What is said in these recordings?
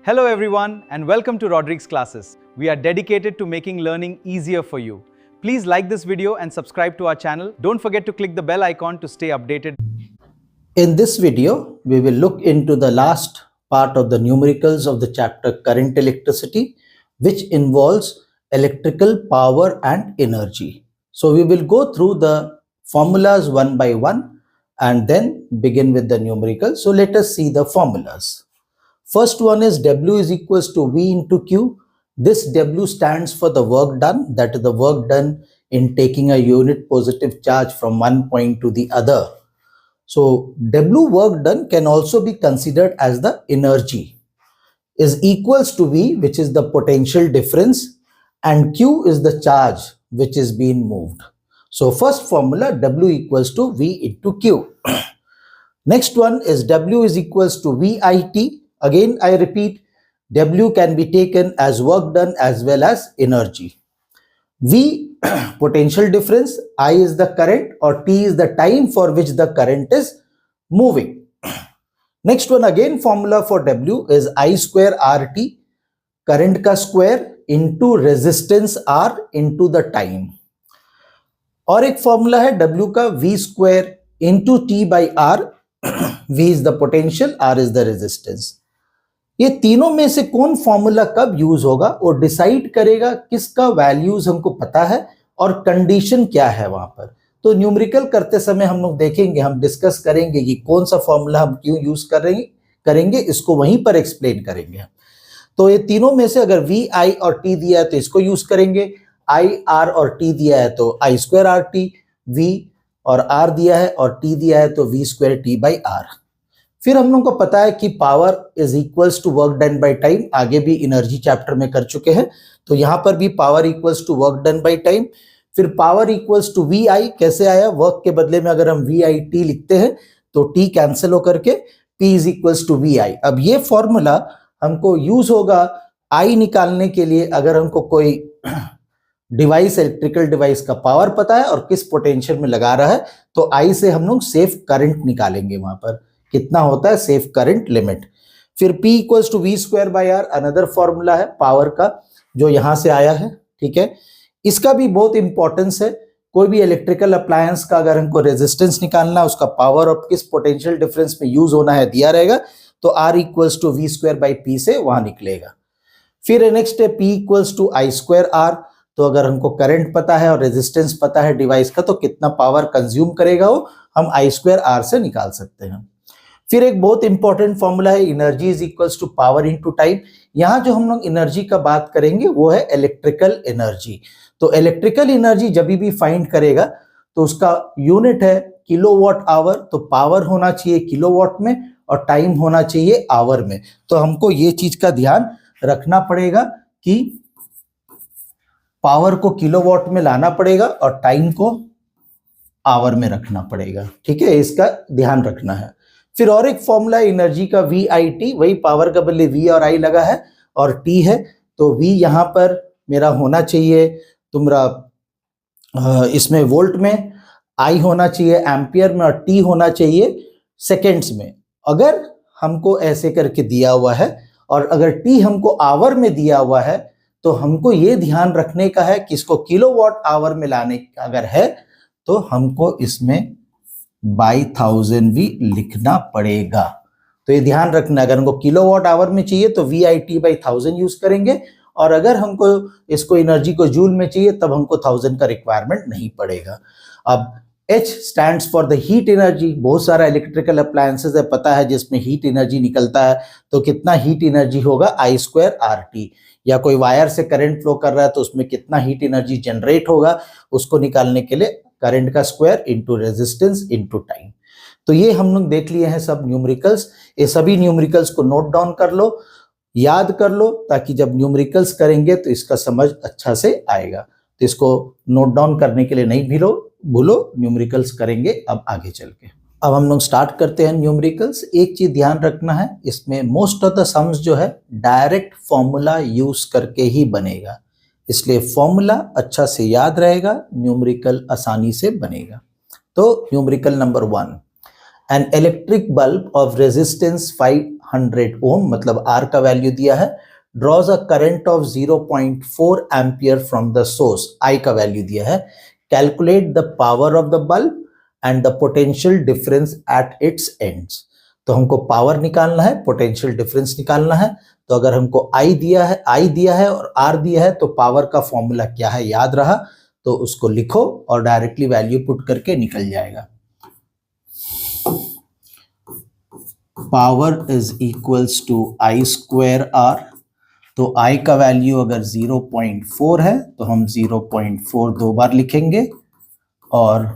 Hello everyone and welcome to Rodrigues Classes. We are dedicated to making learning easier for you. Please like this video and subscribe to our channel. Don't forget to click the bell icon to stay updated. In this video, we will look into the last part of the numericals of the chapter Current Electricity, which involves electrical power and energy. So we will go through the formulas one by one and then begin with the numericals. So let us see the formulas. First one is W is equals to V into Q. This W stands for the work done, that is the work done in taking a unit positive charge from one point to the other. So W work done can also be considered as the energy, is equals to V, which is the potential difference, and Q is the charge which is being moved. So first formula, W equals to V into Q. Next one is W is equals to VIT. Again, I repeat, W can be taken as work done as well as energy. V potential difference, I is the current or T is the time for which the current is moving. Next one again, formula for W is I square RT, current का square into resistance R into the time. और एक formula है W का V square into T by R. V is the potential, R is the resistance. ये तीनों में से कौन फॉर्मूला कब यूज होगा वो डिसाइड करेगा किसका वैल्यूज हमको पता है और कंडीशन क्या है वहां पर. तो न्यूमेरिकल करते समय हम लोग देखेंगे, हम डिस्कस करेंगे कि कौन सा फॉर्मूला हम क्यों यूज करेंगे इसको वहीं पर एक्सप्लेन करेंगे. तो ये तीनों में से अगर वी आई और टी दिया है तो इसको यूज करेंगे, आई आर और टी दिया है तो I square R T, V और आर दिया है और टी दिया है तो V square T by R. फिर हम लोगों को पता है कि power is equals to work done by time, आगे भी एनर्जी चैप्टर में कर चुके हैं, तो यहां पर भी power equals to work done by time. फिर power equals to V I कैसे आया, वर्क के बदले में अगर हम वी आई टी लिखते हैं तो टी कैंसिल होकर के P is equals to V I. अब ये फॉर्मूला हमको यूज होगा आई निकालने के लिए अगर हमको कोई डिवाइस, इलेक्ट्रिकल डिवाइस का पावर पता है और किस पोटेंशियल में लगा रहा है, तो आई से हम लोग सेफ करंट निकालेंगे, वहां पर कितना होता है सेफ करंट लिमिट. फिर P equals to V square by R another formula है पावर का जो यहां से आया है. ठीक है, इसका भी बहुत इंपॉर्टेंस है. कोई भी इलेक्ट्रिकल अप्लायंस का अगर हमको रेजिस्टेंस निकालना है, उसका पावर और किस पोटेंशियल डिफरेंस में यूज होना है दिया रहेगा, तो R equals to V square by P से वहां निकलेगा. फिर नेक्स्ट है P equals to I square R. तो अगर हमको करंट पता है और रेजिस्टेंस पता है डिवाइस का, तो कितना पावर कंज्यूम करेगा वो हम आई स्क्वायर आर से निकाल सकते हैं. फिर एक बहुत इंपॉर्टेंट फॉर्मूला है energy is equals to power into time. यहां जो हम लोग एनर्जी का बात करेंगे वो है इलेक्ट्रिकल एनर्जी. तो इलेक्ट्रिकल एनर्जी जब भी फाइंड करेगा तो उसका यूनिट है किलोवाट आवर. तो पावर होना चाहिए किलोवाट में और टाइम होना चाहिए आवर में. तो हमको ये चीज का ध्यान रखना पड़ेगा कि पावर को किलोवाट में लाना पड़ेगा और टाइम को आवर में रखना पड़ेगा. ठीक है, इसका ध्यान रखना है. फिर और एक फॉर्मूला एनर्जी का वी आई टी, वही पावर का बदले वी और आई लगा है और टी है, तो वी यहां पर मेरा होना चाहिए तुम्हारा इसमें वोल्ट में, आई होना चाहिए एम्पियर में और टी होना चाहिए सेकेंड्स में. अगर हमको ऐसे करके दिया हुआ है और अगर टी हमको आवर में दिया हुआ है तो हमको ये ध्यान रखने का है कि इसको किलोवाट आवर में लाने का अगर है तो हमको इसमें बाई 1000 भी लिखना पड़ेगा. तो ये ध्यान रखना, अगर हमको किलोवाट आवर में चाहिए तो V I T by 1000 use करेंगे और अगर हमको इसको एनर्जी को जूल में चाहिए तब हमको 1000 का रिक्वायरमेंट नहीं पड़ेगा. अब H stands for the heat energy. बहुत सारा इलेक्ट्रिकल अप्लायंसेस है पता है जिसमें हीट एनर्जी निकलता है, तो कितना हीट एनर्जी होगा आई स्क्वायर आर टी. या कोई वायर से करंट फ्लो कर रहा है तो उसमें कितना हीट एनर्जी जनरेट होगा उसको निकालने के लिए करंट का square into resistance into time. तो ये हम लोग देख लिए हैं सब न्यूमेरिकल्स. ये सभी न्यूमेरिकल्स को नोट डाउन कर लो, याद कर लो, ताकि जब न्यूमेरिकल्स करेंगे तो इसका समझ अच्छा से आएगा. तो इसको नोट डाउन करने के लिए नहीं भूलो, न्यूमेरिकल्स करेंगे अब आगे चल के. अब हम लोग स्टार्ट करते हैं न्यूमेरिकल्स. एक चीज ध्यान रखना है, इसमें मोस्ट ऑफ द सम्स जो है डायरेक्ट फॉर्मूला यूज करके ही बनेगा, इसलिए फॉर्मूला अच्छा से याद रहेगा, न्यूमेरिकल आसानी से बनेगा. तो numerical number 1, an electric bulb of resistance 500 ओम, मतलब R का वैल्यू दिया है, draws a current of 0.4 ampere from the source, I का वैल्यू दिया है, calculate the power of the bulb and the potential difference at its ends। तो हमको power निकालना है, पोटेंशियल डिफरेंस निकालना है। तो अगर हमको I दिया है और R दिया है, तो पावर का फॉर्मूला क्या है याद रहा, तो उसको लिखो और डायरेक्टली वैल्यू पुट करके निकल जाएगा। Power is equals to I square R। तो I का वैल्यू अगर 0.4 है तो हम 0.4 दो बार लिखेंगे और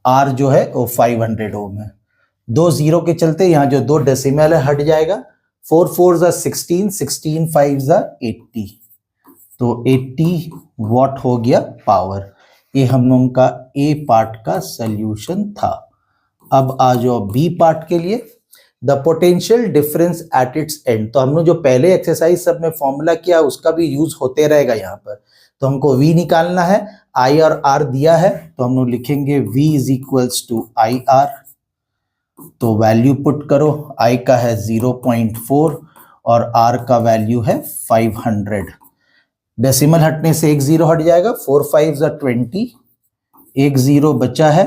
R जो है वो 500 ओम है। दो जीरो के चलते यहाँ जो दो डेसिमल है हट जाएगा। 4 4 जा 16, 16 5 जा 80, तो 80 वॉट हो गया पावर। ये हम लोगों का ए पार्ट का सल्यूशन था। अब आ जाओ बी पार्ट के लिए, the potential difference at its and. तो हमने जो पहले एक्सरसाइज सब में फॉर्मूला किया उसका भी यूज होते रहेगा यहाँ पर। तो हमको V निकालना है, I और R दिया है, तो हम लोग लिखेंगे V is equals to I R. तो वैल्यू पुट करो, I का है 0.4 और R का वैल्यू है 500। डेसिमल हटने से एक जीरो हट जाएगा, 4 5 जा 20, एक जीरो बचा है,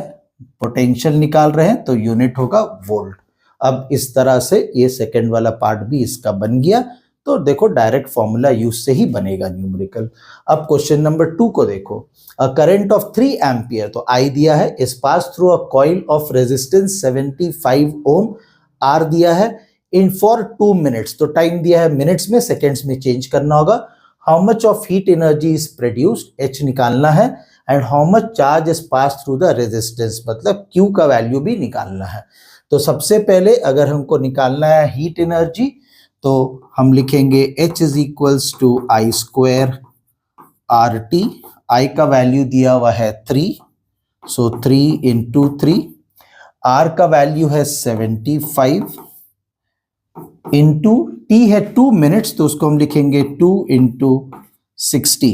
पोटेंशियल निकाल रहे हैं तो यूनिट होगा वोल्ट। अब इस तरह से ये सेकंड वाला पार्ट भी इसका बन गया। तो देखो डायरेक्ट फॉर्मूला यूज से ही बनेगा न्यूमेरिकल। अब क्वेश्चन नंबर 2 को देखो, अ करंट ऑफ 3 एम्पियर, तो I दिया है, is pass through a coil of resistance 75 ohm, R दिया है, इन फॉर 2 मिनट्स। तो टाइम दिया है मिनट्स में, सेकेंड्स में चेंज करना होगा। How much of heat energy is produced, H निकालना है, and how much charge is pass through the resistance, मतलब Q का वैल्यू भी निकालना है। तो सबसे पहले अगर हमको निकालना है हीट एनर्जी, तो हम लिखेंगे H is equals to I square RT। I का वैल्यू दिया हुआ है 3, सो 3 इंटू 3। R का वैल्यू है 75 इंटू T है 2 मिनट्स, तो उसको हम लिखेंगे 2 इंटू 60।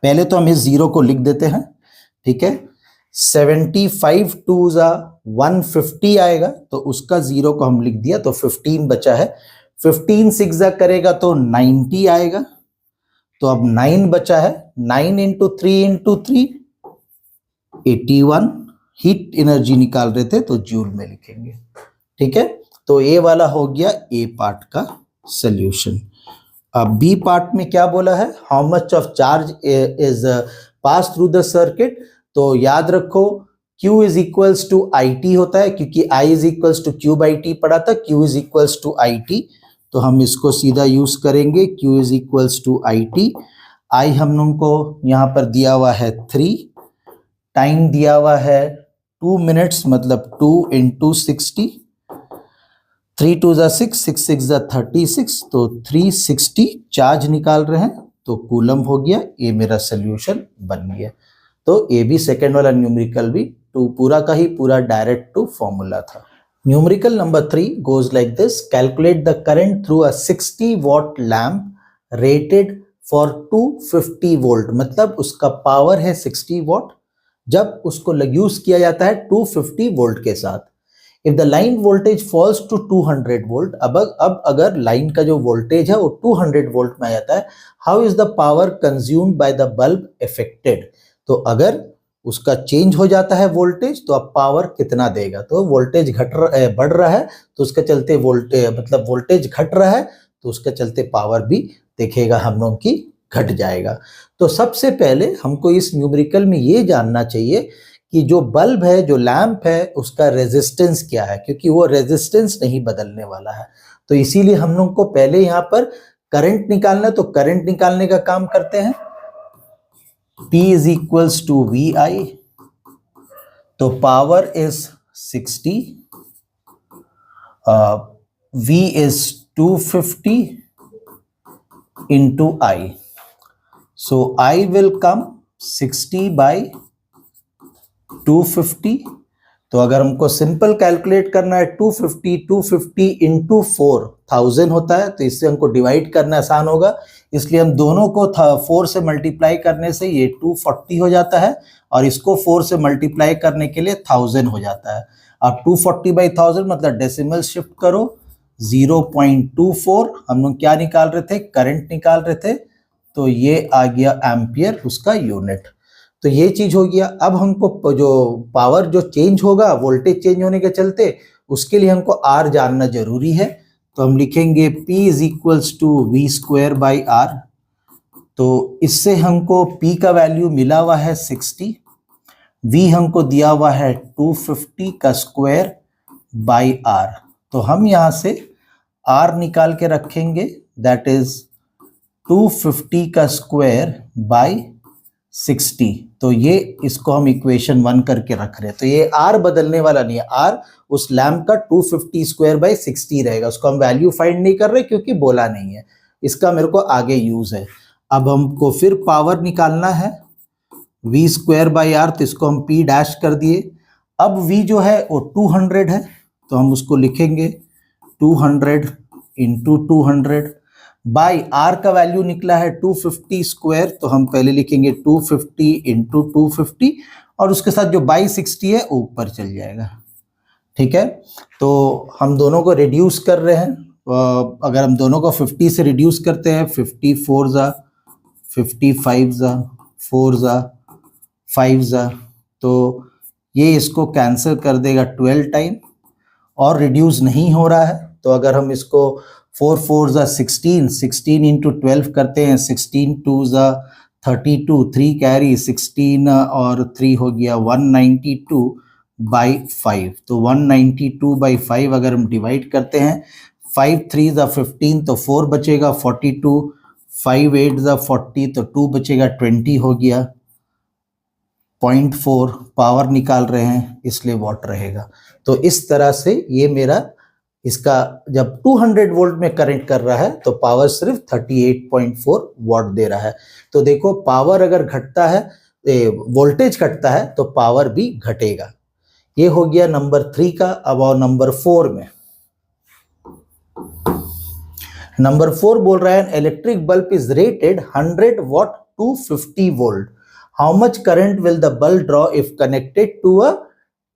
पहले तो हम इस जीरो को लिख देते हैं, ठीक है। 75 2 जा 150 आएगा, तो उसका जीरो को हम लिख दिया, तो 15 बचा है। 15 6 जा करेगा तो 90 आएगा, तो अब 9 बचा है। 9 इंटू 3 इंटू 3 81 हीट एनर्जी निकाल रहे थे, तो जूल में लिखेंगे, ठीक है। तो ये वाला हो गया ए पार्ट का सल्यूशन। अब बी पार्ट में क्या बोला है, how much of charge is pass through the circuit. तो याद रखो Q is equals to I T होता है, क्योंकि I is equals to Q by T पढ़ा था, Q is equals to I T. तो हम इसको सीधा यूज करेंगे, Q is equals to I T. I हम लोगों को यहाँ पर दिया हुआ है 3, टाइम दिया हुआ है 2 मिनट्स, मतलब 2 इंटू 60, 3 2 जा 6, 6 6 जा 36, तो 360 चार्ज निकाल रहे हैं, तो कूलम हो गया। ये मेरा सोल्यूशन बन गया। तो ये भी सेकेंड वाला न्यूमेरिकल भी पूरा का ही पूरा डायरेक्ट टू फॉर्मूला था। Numerical number 3 goes like this, calculate the current through a 60 what lamp rated for 250 volt, मतलब उसका पावर है 60 वॉट, जब उसको यूज किया जाता है 250 वोल्ट के साथ। If the line voltage falls to 200 volt, अब अगर लाइन का जो वोल्टेज है वो 200 वोल्ट में आ जाता है, how is the power consumed by the bulb affected. तो अगर उसका चेंज हो जाता है वोल्टेज, तो अब पावर कितना देगा। तो वोल्टेज बढ़ रहा है, तो उसके चलते वोल्टेज घट रहा है, तो उसके चलते पावर भी देखेगा हम लोग की घट जाएगा। तो सबसे पहले हमको इस न्यूमेरिकल में ये जानना चाहिए कि जो बल्ब है, जो लैंप है, उसका रेजिस्टेंस क्या है, क्योंकि वो रेजिस्टेंस नहीं बदलने वाला है। तो इसीलिए हम लोग को पहले यहाँ पर करंट निकालना है, तो करंट निकालने का काम करते हैं। P is equals to VI, तो power is 60, V is 250 into I, so I will come 60 by 250। तो अगर हमको सिंपल कैलकुलेट करना है, 250 इंटू 4000 होता है, तो इससे हमको डिवाइड करना आसान होगा, इसलिए हम दोनों को 4 से मल्टीप्लाई करने से ये 240 हो जाता है, और इसको 4 से मल्टीप्लाई करने के लिए 1000 हो जाता है। अब 240/1000 मतलब डेसिमल शिफ्ट करो 0.24, हम लोग क्या निकाल रहे थे, करंट निकाल रहे थे, तो ये आ गया एम्पियर उसका यूनिट। तो ये चीज हो गया। अब हमको जो पावर जो चेंज होगा वोल्टेज चेंज होने के चलते, उसके लिए हमको R जानना जरूरी है। तो हम लिखेंगे P is equals to V²/R। तो इससे हमको P का वैल्यू मिला हुआ है 60, V हमको दिया हुआ है 250 का स्क्वायर बाई R। तो हम यहाँ से R निकाल के रखेंगे, दैट इज 250 का स्क्वायर बाई 60। तो ये इसको हम इक्वेशन 1 करके रख रहे हैं। तो ये R बदलने वाला नहीं है, R उस लैम्प का 250 स्क्वायर बाई 60 रहेगा। उसको हम वैल्यू फाइंड नहीं कर रहे क्योंकि बोला नहीं है, इसका मेरे को आगे यूज है। अब हमको फिर पावर निकालना है V²/R, तो इसको हम P डैश कर दिए। अब V जो है वो 200 है, तो हम उसको लिखेंगे 200 इंटू 200 बाई R का वैल्यू निकला है 250 स्क्वायर, तो हम पहले लिखेंगे 250 इंटू 250 और उसके साथ जो बाई 60 है ऊपर चल जाएगा। ठीक है, तो हम दोनों को रिड्यूस कर रहे हैं। अगर हम दोनों को 50 से रिड्यूस करते हैं, 54 ज़ा 55 ज़ा 4 ज़ा 5 ज़ा, तो ये इसको कैंसिल कर देगा 12 टाइम और रिड्यूस नहीं हो रहा है। तो अगर हम इसको 4 4 ज़ा 16, 16 इंटू 12 करते हैं, 16 2 ज़ा 32, 3 कैरी 16 और 3 हो गया 192/5। तो 192/5 अगर हम डिवाइड करते हैं, 5 3 ज़ा 15 तो 4 बचेगा 42, 5 8 ज़ा 40 तो 2 बचेगा 20 हो गया 0.4। पावर निकाल रहे हैं इसलिए वॉट रहेगा। तो इस तरह से ये मेरा इसका जब 200 वोल्ट में करंट कर रहा है तो पावर सिर्फ 38.4 वॉट दे रहा है। तो देखो पावर अगर घटता है, वोल्टेज घटता है तो पावर भी घटेगा। ये हो गया नंबर 3 का। अब आओ नंबर 4 में। नंबर 4 बोल रहा है electric bulb is rated 100 watt to 50 volt, how much current will the bulb draw if connected to a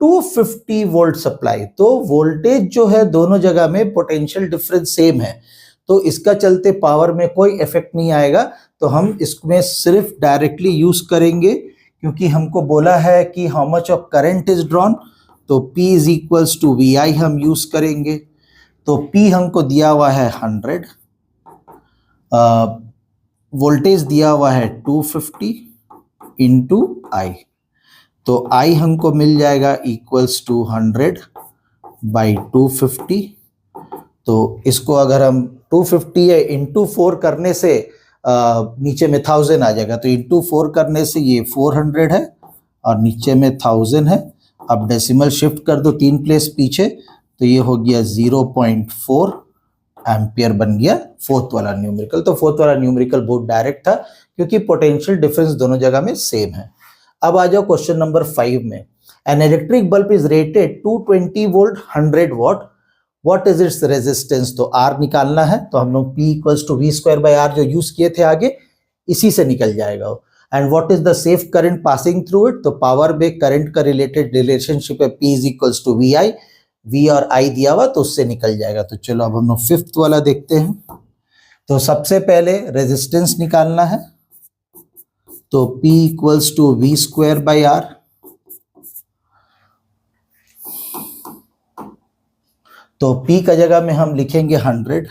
250 volt supply. तो वोल्टेज जो है दोनों जगह में पोटेंशियल डिफरेंस सेम है, तो इसका चलते पावर में कोई इफेक्ट नहीं आएगा। तो हम इसमें सिर्फ डायरेक्टली यूज करेंगे क्योंकि हमको बोला है कि how much of current is drawn, तो P is equals to VI हम यूज करेंगे। तो P हमको दिया हुआ है 100, वोल्टेज दिया हुआ है 250 इंटू I, तो I हमको मिल जाएगा इक्वल्स टू 100/250। तो इसको अगर हम 250 है इंटू 4 करने से नीचे में 1000 आ जाएगा, तो इंटू 4 करने से ये 400 है और नीचे में 1000 है। अब डेसिमल शिफ्ट कर दो 3 प्लेस पीछे, तो ये हो गया 0.4 एम्पियर बन गया फोर्थ वाला न्यूमेरिकल। तो फोर्थ वाला न्यूमेरिकल बहुत डायरेक्ट था क्योंकि पोटेंशियल डिफरेंस दोनों जगह में सेम है। अब आ जाओ क्वेश्चन नंबर 5 में। An electric bulb is rated 220 volt 100 what, what is its resistance. तो R निकालना है, तो हम लोग P इक्वल्स टू V²/R जो यूज किए थे आगे, इसी से निकल जाएगा। And what is the safe current passing through it, तो पावर में करंट का रिलेटेड रिलेशनशिप है P is equals to VI, V और I दिया हुआ तो उससे निकल जाएगा। तो चलो अब हम लोग 5th वाला देखते हैं। तो सबसे पहले रेजिस्टेंस निकालना है, तो P इक्वल्स टू V²/R। तो P का जगह में हम लिखेंगे 100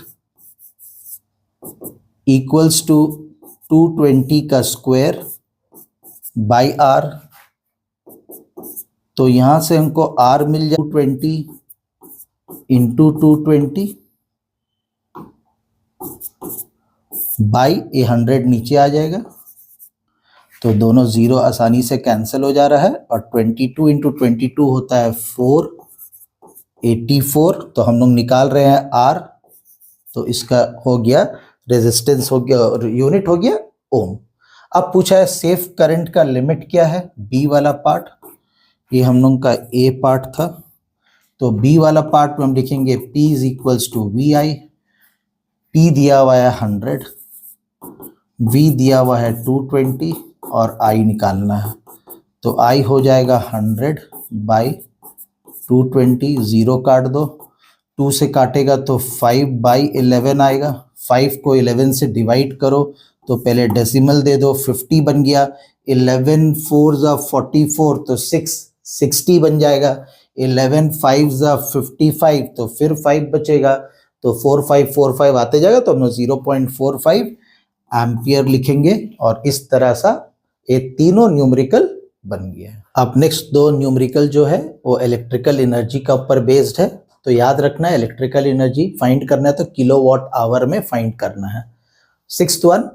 इक्वल्स टू 220 का स्क्वायर बाई R। तो यहां से हमको R मिल जाए 220 इंटू 220 बाई 100 नीचे आ जाएगा, तो दोनों जीरो आसानी से कैंसिल हो जा रहा है। और 22 इंटू 22 होता है 484। तो हम लोग निकाल रहे हैं R, तो इसका हो गया रेजिस्टेंस, हो गया यूनिट, हो गया ओम। अब पूछा है सेफ करंट का लिमिट क्या है, B वाला पार्ट, ये हम लोग का A पार्ट था। तो B वाला पार्ट में हम लिखेंगे P is equals to VI। P दिया हुआ है 100, V दिया हुआ है 220 और I निकालना है। तो I हो जाएगा 100/220 220, 0 काट दो, 2 से काटेगा तो 5/11 आएगा। 5 को 11 से डिवाइड करो तो पहले डेसिमल दे दो, 50 बन गया। 11 4 जा 44 तो 60 बन जाएगा। 11 5 जा 55 तो फिर 5 बचेगा, तो 4545 आते जाएगा, तो हम 0.45 एम्पियर लिखेंगे। और इस तरह सा ये तीनों न्यूमेरिकल बन गया है। अब नेक्स्ट दो न्यूमेरिकल जो है वो इलेक्ट्रिकल एनर्जी का ऊपर बेस्ड है। तो याद रखना है, इलेक्ट्रिकल एनर्जी फाइंड करना है तो किलोवाट आवर में फाइंड करना है। Sixth one,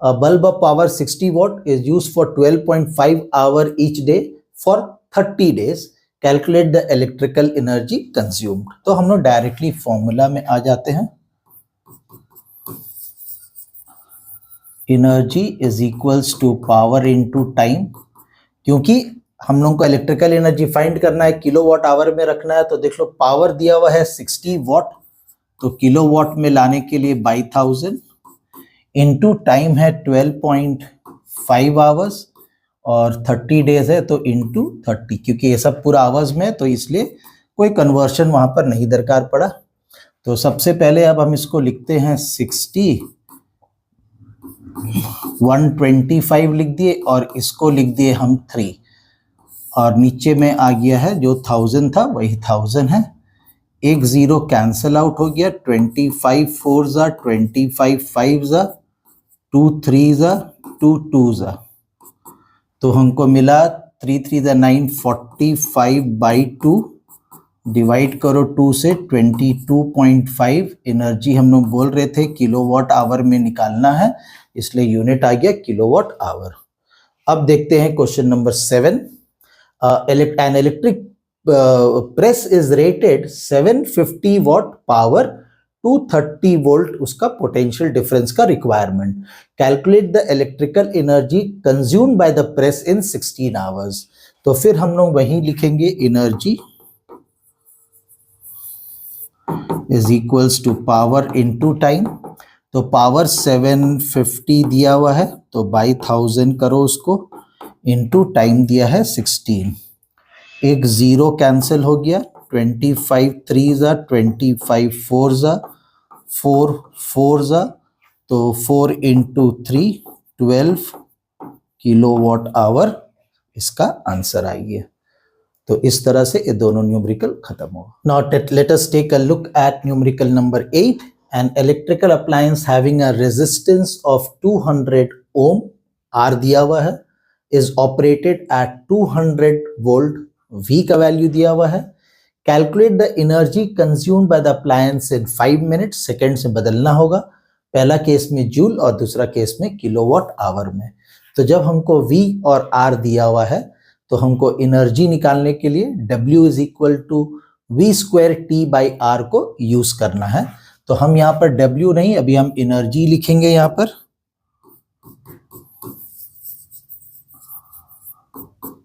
a bulb of power 60 watt is used for 12.5 hour each day for 30 days. Calculate the electrical energy consumed. तो हम लोग डायरेक्टली फॉर्मूला में आ जाते हैं। Energy is equals to power into time. क्योंकि हम लोग को इलेक्ट्रिकल एनर्जी फाइंड करना है, किलोवाट आवर में रखना है, तो देख लो पावर दिया हुआ है 60 वाट, तो किलोवाट में लाने के लिए बाई 1000 इनटू टाइम है 12.5 आवर्स और 30 डेज है तो इनटू 30, क्योंकि ये सब पूरा आवर्स में तो इसलिए कोई कन्वर्शन वहां पर नहीं दरकार पड़ा। तो सबसे पहले अब हम इसको लिखते हैं 60, 125 लिख दिए और इसको लिख दिए हम 3, और नीचे में आ गया है जो 1000 था वही 1000 है। एक 0 कैंसल आउट हो गया, 25 4 जा 25 5 जा 2 3 जा 2 2 जा, तो हमको मिला 3 3 जा 9, 45/2 डिवाइड करो 2 से 22.5। एनर्जी हम लोग बोल रहे थे किलोवाट आवर में निकालना है, इसलिए यूनिट आ गया किलोवाट आवर। अब देखते हैं question number 7। An electric press is rated 750 watt power, 230 volt उसका पोटेंशियल डिफरेंस का requirement. Calculate the electrical energy consumed by the press in 16 hours. तो फिर हम लोग वहीं लिखेंगे energy is equals to power into time. तो पावर 750 दिया हुआ है तो बाई 1000 करो उसको, इनटू टाइम दिया है 16। एक 0 कैंसिल हो गया, 25 3 जा 25 4 जा 4 4 जा, तो 4 इंटू 3 12 किलोवाट आवर इसका आंसर आ गया। तो इस तरह से ये दोनों न्यूमेरिकल खत्म हो। Now let us take a look at numerical number 8। An electrical appliance having a resistance of 200 ohm, R दिया हुआ है, is operated at 200 volt, V का वैल्यू दिया हुआ है। Calculate the energy consumed by the appliance in 5 minutes, second से बदलना होगा, पहला केस में जूल और दूसरा केस में किलोवाट आवर में। तो जब हमको V और R दिया हुआ है तो हमको एनर्जी निकालने के लिए W is equal to V² T/R को यूज करना है। तो हम यहाँ पर W नहीं, अभी हम एनर्जी लिखेंगे यहाँ पर।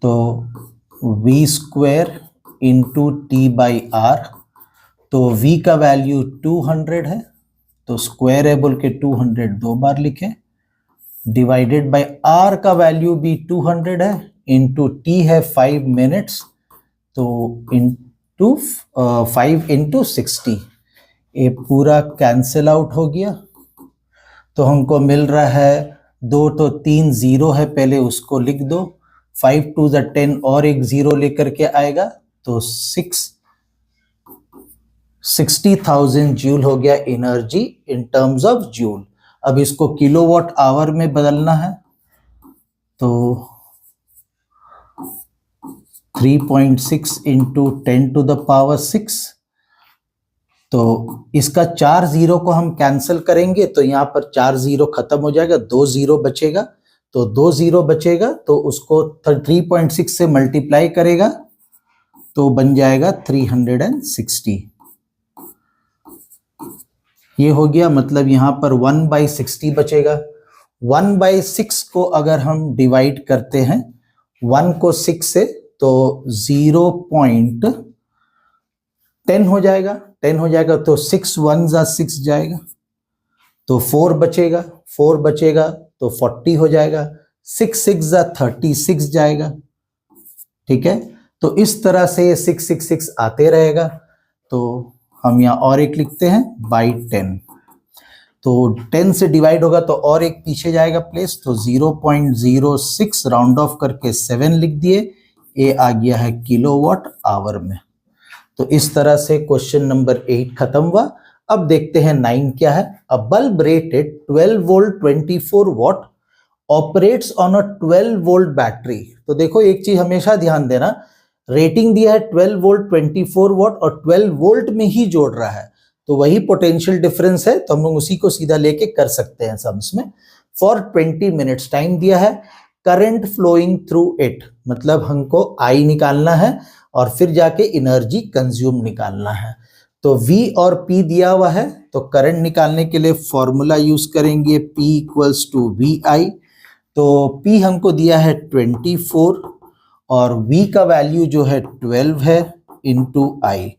तो V² इंटू T/R, तो V का वैल्यू 200 है, तो स्क्वायर है बोल के 200 दो बार लिखे, डिवाइडेड बाय R का वैल्यू भी 200 है, इंटू T है 5 मिनट्स, तो इंटू 5 इंटू 60, ये पूरा कैंसिल आउट हो गया। तो हमको मिल रहा है 2 तो 3 0 है, पहले उसको लिख दो, 5 2 ज़ा 10 और एक 0 लेकर के आएगा, तो 60,000 जूल हो गया energy in terms of joule. अब इसको किलोवाट आवर में बदलना है, तो 3.6 इंटू 10 टू द पावर 6, तो इसका 4 0 को हम कैंसिल करेंगे तो यहाँ पर 4 0 खत्म हो जाएगा, 2 0 बचेगा, तो 2 0 बचेगा तो उसको 3.6 से मल्टीप्लाई करेगा तो बन जाएगा 360। ये हो गया, मतलब यहाँ पर 1/60 बचेगा। 1/6 को अगर हम डिवाइड करते हैं 1 को 6 से तो 0.10 हो जाएगा, 10 हो जाएगा तो 6 1 ज़ा 6 जाएगा, तो 4 बचेगा, 4 बचेगा तो 40 हो जाएगा, 6 6 ज़ा 36 जाएगा, ठीक है। तो इस तरह से 666 आते रहेगा। तो हम यहाँ और एक लिखते हैं बाई 10, तो 10 से डिवाइड होगा तो और एक पीछे जाएगा प्लेस, तो 0.06 राउंड ऑफ करके 7 लिख दिए, ये आ गया है किलोवाट आवर में। तो इस तरह से क्वेश्चन नंबर 8 खत्म हुआ। अब देखते हैं 9 क्या है। अ bulb rated 12 volt 24 what operates on a 12 volt battery. तो देखो एक चीज हमेशा ध्यान देना, रेटिंग दिया है 12 वोल्ट 24 वॉट और 12 वोल्ट में ही जोड़ रहा है, तो वही पोटेंशियल डिफरेंस है, तो हम लोग उसी को सीधा लेके कर सकते हैं सम्स में। फॉर 20 मिनट्स टाइम दिया है, करंट फ्लोइंग थ्रू इट, मतलब हमको आई निकालना है और फिर जाके एनर्जी कंज्यूम निकालना है। तो V और P दिया हुआ है, तो करंट निकालने के लिए फॉर्मूला यूज करेंगे P इक्वल्स टू VI। तो P हमको दिया है 24 और V का वैल्यू जो है 12 है इंटू I।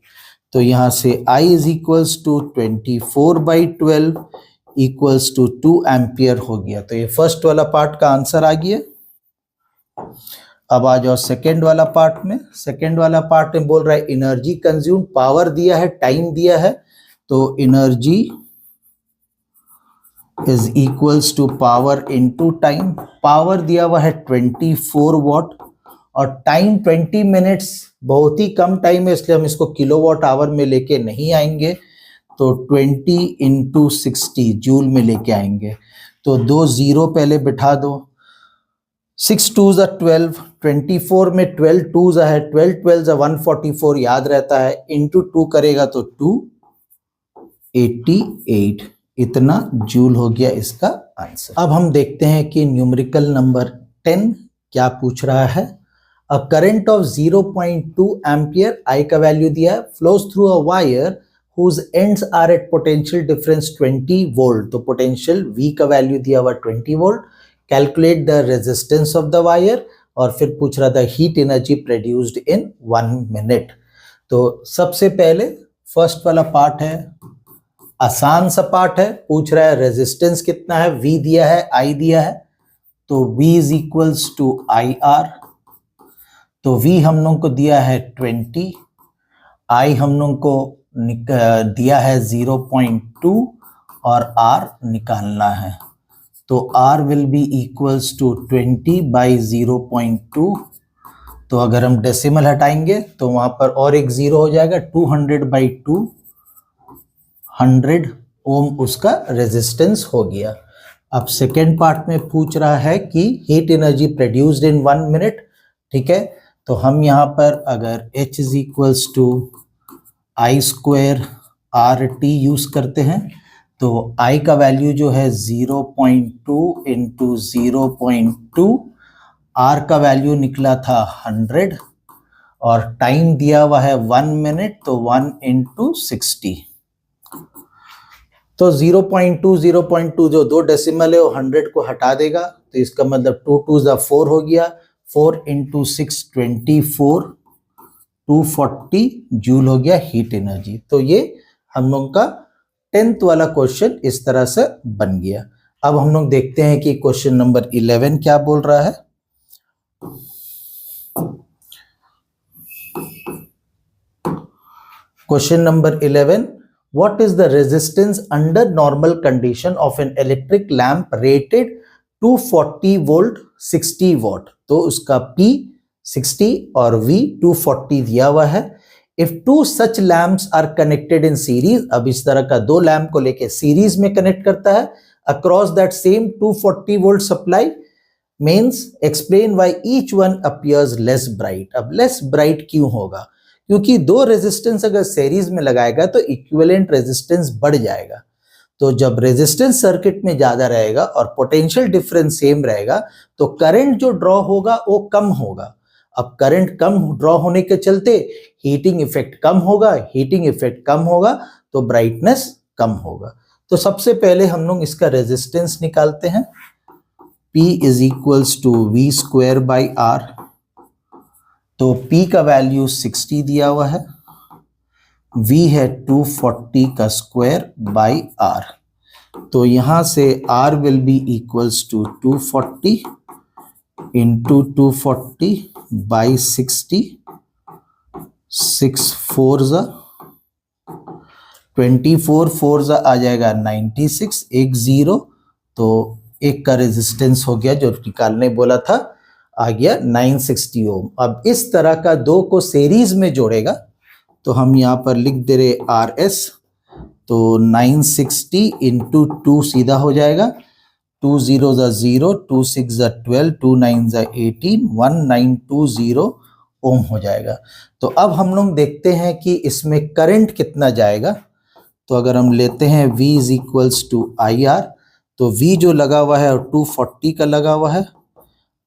तो यहाँ से I is equals to 24/12 equals to 2 ampere हो गया। तो ये फर्स्ट वाला पार्ट का आंसर आ गया। अब आ जाओ सेकेंड वाला पार्ट में। सेकेंड वाला पार्ट में बोल रहा है एनर्जी कंज्यूम, पावर दिया है, टाइम दिया है, तो energy is equals to power into time. Power दिया हुआ है 24 वॉट और टाइम 20 मिनट्स, बहुत ही कम टाइम है इसलिए हम इसको किलोवाट आवर में लेके नहीं आएंगे, तो 20 इंटू 60 जूल में लेके आएंगे। तो 2 जीरो पहले बिठा दो, 6 2s are 12, 24 में 12 2s है, 12 12s 144 याद रहता है, इंटू 2 करेगा तो 288, इतना जूल हो गया इसका आंसर। अब हम देखते हैं कि न्यूमेरिकल नंबर 10 क्या पूछ रहा है। अ करंट ऑफ 0.2 एम्पियर, आई का वैल्यू दिया है, flows through a wire whose ends are at potential difference 20 volt, तो पोटेंशियल V का वैल्यू दिया हुआ 20 volt. Calculate the resistance of the wire और फिर पूछ रहा था heat energy produced in 1 minute. तो सबसे पहले फर्स्ट वाला पार्ट है, आसान सा पार्ट है, पूछ रहा है रेजिस्टेंस कितना है, V दिया है, I दिया है, तो V is equals to IR। तो V हम लोग को दिया है 20, I हम लोग को दिया है 0.2 और R निकालना है, तो R will be equals to 20/0.2। तो अगर हम डेसिमल हटाएंगे तो वहां पर और एक जीरो हो जाएगा, 200/2, 100 ओम उसका रेजिस्टेंस हो गया। अब सेकेंड पार्ट में पूछ रहा है कि heat energy produced in 1 minute, ठीक है। तो हम यहाँ पर अगर H is equals to I² RT use करते हैं, तो I का वैल्यू जो है 0.2 इंटू 0.2, R का वैल्यू निकला था 100 और टाइम दिया हुआ है 1 मिनट, तो 1 इंटू 60। तो 0.2 जो 2 डेसिमल है वो 100 को हटा देगा, तो इसका मतलब 2 2s 4 हो गया, 4 इंटू 6 24, 240 जूल हो गया हीट एनर्जी। तो ये हम लोग का 10th वाला क्वेश्चन इस तरह से बन गया। अब हम लोग देखते हैं कि क्वेश्चन नंबर 11 क्या बोल रहा है। Question number 11, what is the resistance under normal condition of an electric lamp rated 240 volt 60 what. तो उसका P 60 और V 240 दिया हुआ है। If two such lamps are connected in series, अब इस तरह का 2 लैंप को लेके सीरीज में कनेक्ट करता है, across that same 240 volt supply, means explain why each one appears less bright। अब less bright क्यों होगा, क्योंकि 2 रेजिस्टेंस अगर सीरीज में लगाएगा तो इक्विवेलेंट रेजिस्टेंस बढ़ जाएगा। तो जब रेजिस्टेंस सर्किट में ज्यादा रहेगा और पोटेंशियल डिफरेंस सेम रहेगा तो करंट जो ड्रॉ होगा वो कम होगा। अब करंट कम ड्रॉ होने के चलते हीटिंग इफेक्ट कम होगा, हीटिंग इफेक्ट कम होगा तो ब्राइटनेस कम होगा। तो सबसे पहले हम लोग इसका रेजिस्टेंस निकालते हैं। P is equals to V²/R। तो P का वैल्यू 60 दिया हुआ है, V है 240 का स्क्वायर बाई R। तो यहां से R will be equals to 240 into 240 by 60 6 4 जा 24, 4 जा आ जाएगा 96, एक 0, तो एक का रेजिस्टेंस हो गया जो निकालने बोला था, आ गया 960 ओम। अब इस तरह का दो को सीरीज में जोड़ेगा तो हम यहाँ पर लिख दे रहे RS, तो 960 इंटू 2 सीधा हो जाएगा, 2 0 जा 0, 2 6 जा 12, 2 9 जा 18, 1920 ओम हो जाएगा। तो अब हम लोग देखते हैं कि इसमें करंट कितना जाएगा। तो अगर हम लेते हैं V is equals to IR, तो V जो लगा हुआ है 240 का लगा हुआ है,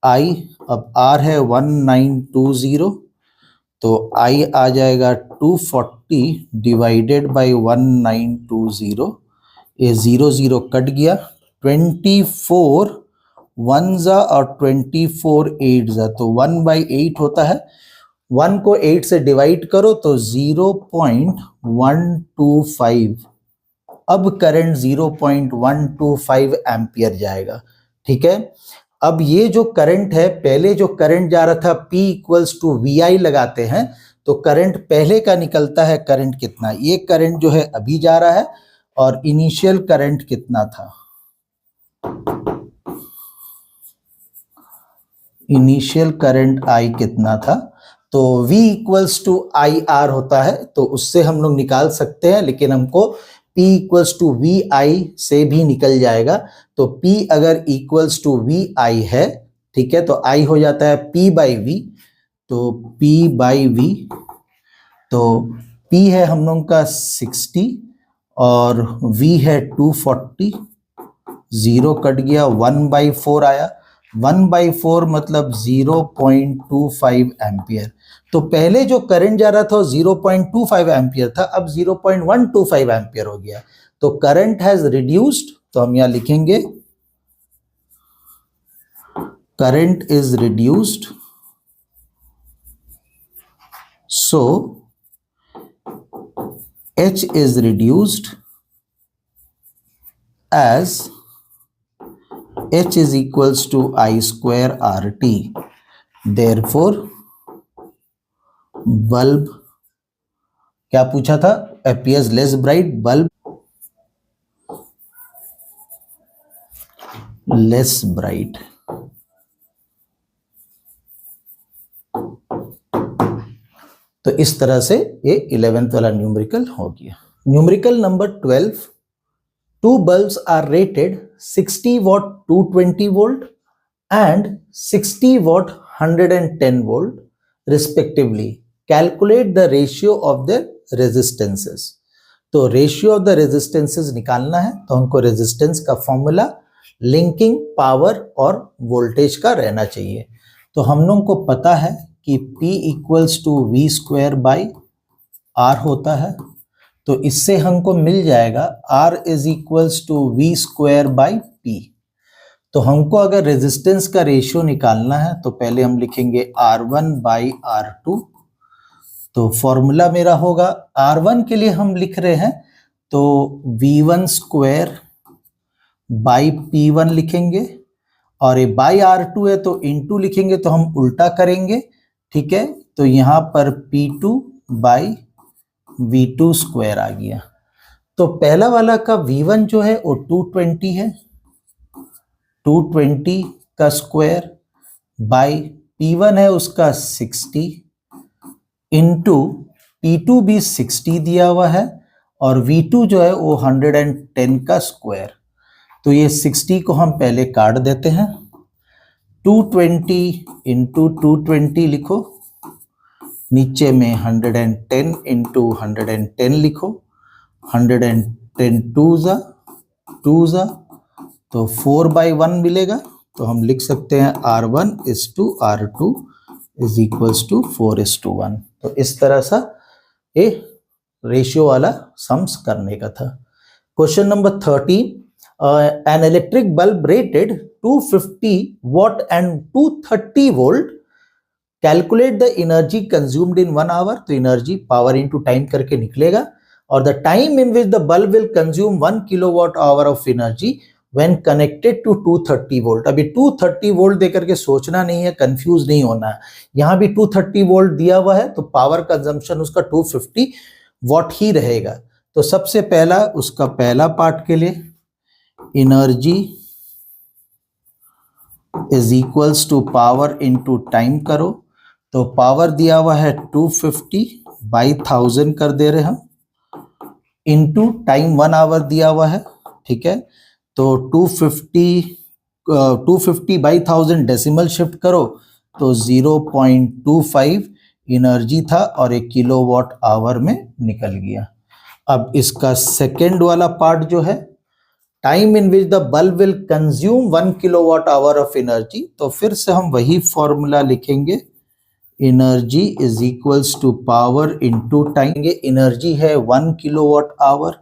I अब R है 1920, तो I आ जाएगा 240 डिवाइडेड बाई 1920, ये 0 0 कट गया, 24 1 जा और 24 8 जा, तो 1/8 होता है, 1 को 8 से डिवाइड करो तो 0.125, अब करंट 0.125 एम्पियर जाएगा। ठीक है, अब ये जो करंट है, पहले जो करंट जा रहा था P इक्वल्स टू VI लगाते हैं, तो करंट पहले का निकलता है करंट कितना, ये करंट जो है अभी जा रहा है, और इनिशियल करंट कितना था, इनिशियल करंट I कितना था, तो V इक्वल्स टू IR होता है, तो उससे हम लोग निकाल सकते हैं, लेकिन हमको P इक्वल्स टू VI से भी निकल जाएगा। तो P अगर इक्वल्स टू VI है, ठीक है, तो I हो जाता है P बाई V, तो P बाई V, तो P है हम लोग का 60 और V है 240, 0 कट गया, 1/4 आया, 1/4 मतलब 0.25 एम्पियर। तो पहले जो करंट जा रहा था 0.25 एम्पियर था, अब 0.125 एम्पियर हो गया, तो करंट हैज रिड्यूस्ड। तो हम यहां लिखेंगे current is reduced, so H is reduced as H is equals to I square RT. Therefore, bulb क्या पूछा था, appears less bright, bulb less bright. तो इस तरह से ये 11th वाला न्यूमेरिकल हो गया। Numerical number 12, two bulbs are rated 60 watt 220 volt and 60 watt 110 volt respectively. Calculate the ratio of their resistances. तो रेशियो ऑफ द रेजिस्टेंसेस निकालना है, तो हमको रेजिस्टेंस का फॉर्मूला लिंकिंग पावर और वोल्टेज का रहना चाहिए। तो हम लोगों को पता है कि P equals to V square by R होता है, तो इससे हमको मिल जाएगा R is equals to V square by P। तो हमको अगर रेजिस्टेंस का रेशियो निकालना है तो पहले हम लिखेंगे R1 बाई R2, तो फॉर्मूला मेरा होगा, R1 के लिए हम लिख रहे हैं तो V1 स्क्वायर बाई P1 लिखेंगे, और ये बाई R2 है तो इनटू लिखेंगे, तो हम उल्टा करेंगे। ठीक है, तो यहाँ पर P2 बाई V2 स्क्वायर आ गया। तो पहला वाला का V1 जो है वो 220 है, 220 का स्क्वायर बाई P1 है उसका 60 इंटू P2 भी 60 दिया हुआ है, और V2 जो है वो 110 का स्क्वायर। तो ये 60 को हम पहले काट देते हैं, 220 इंटू 220 लिखो, नीचे में 110 इंटू 110 लिखो, 110 2 जा तो 4/1 मिलेगा। तो हम लिख सकते हैं R1 is to R2 is equals to 4:1। तो इस तरह सा ये रेशियो वाला सम्स करने का था। Question number 13, an electric bulb rated 250 watt and 230 volt, calculate the energy consumed in 1 hour। तो एनर्जी पावर इनटू टाइम करके निकलेगा, और the time in which the bulb will consume 1 kilowatt hour of energy when connected to 230 volt. अभी 230 volt देकर के सोचना नहीं है, कंफ्यूज नहीं होना है, यहां भी 230 वोल्ट दिया हुआ है तो पावर कंजम्पशन उसका 250 वॉट ही रहेगा। तो सबसे पहला उसका पहला पार्ट के लिए energy is equals to power into time करो, तो पावर दिया हुआ है 250 बाई 1000 कर दे रहे हम, इनटू टाइम 1 आवर दिया हुआ है, ठीक है। तो 250 बाई 1000 डेसिमल शिफ्ट करो तो 0.25 एनर्जी था और 1 किलोवाट आवर में निकल गया। अब इसका सेकेंड वाला पार्ट जो है, time in which the bulb will consume 1 kilowatt hour of energy, तो फिर से हम वही फॉर्मूला लिखेंगे, energy is equals to power into time. Energy है 1 किलोवाट आवर,